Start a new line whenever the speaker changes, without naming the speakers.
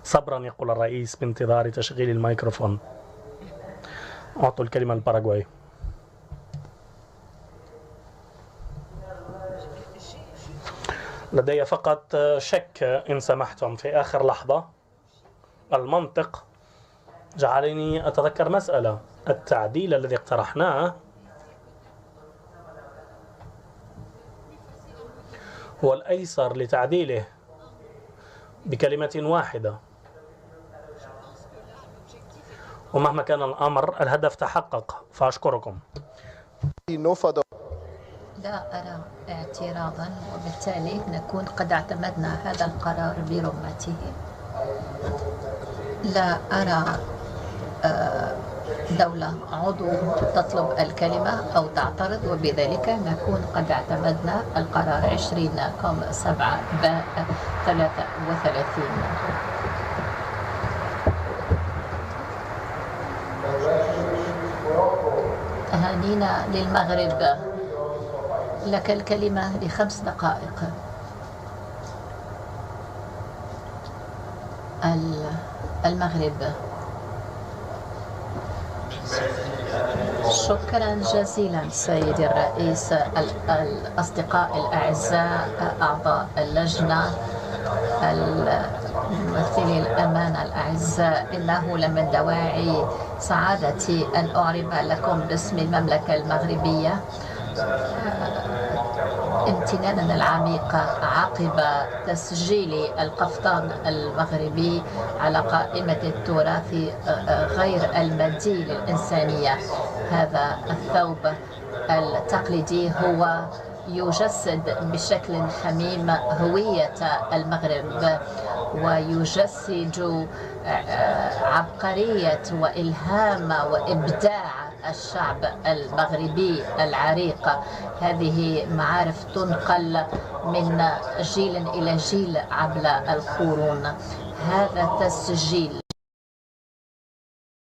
صبرا يقول الرئيس بانتظار تشغيل الميكروفون. أعطوا الكلمة للباراغواي. لدي فقط شك إن سمحتم في آخر لحظة. المنطق جعلني أتذكر مسألة. التعديل الذي اقترحناه هو الأيسر لتعديله بكلمة واحدة، ومهما كان الأمر الهدف تحقق، فأشكركم.
لا أرى اعتراضا، وبالتالي نكون قد اعتمدنا هذا القرار برمته. لا أرى دولة عضو تطلب الكلمة أو تعترض، وبذلك نكون قد اعتمدنا القرار 20.7/33. أهانينا للمغرب. لك الكلمة ل5 دقائق. المغرب. شكرا جزيلا سيدي الرئيس. الأصدقاء الأعزاء، أعضاء اللجنة، ممثلي الأمانة الأعزاء، إنه لمن دواعي سعادتي أن أعرب لكم باسم المملكة المغربية امتناننا العميق عقب تسجيل القفطان المغربي على قائمة التراث غير المادي للإنسانية. هذا الثوب التقليدي هو يجسد بشكل حميم هوية المغرب، ويجسد عبقرية وإلهام وإبداع الشعب المغربي العريق. هذه معارف تنقل من جيل إلى جيل عبر القرون. هذا التسجيل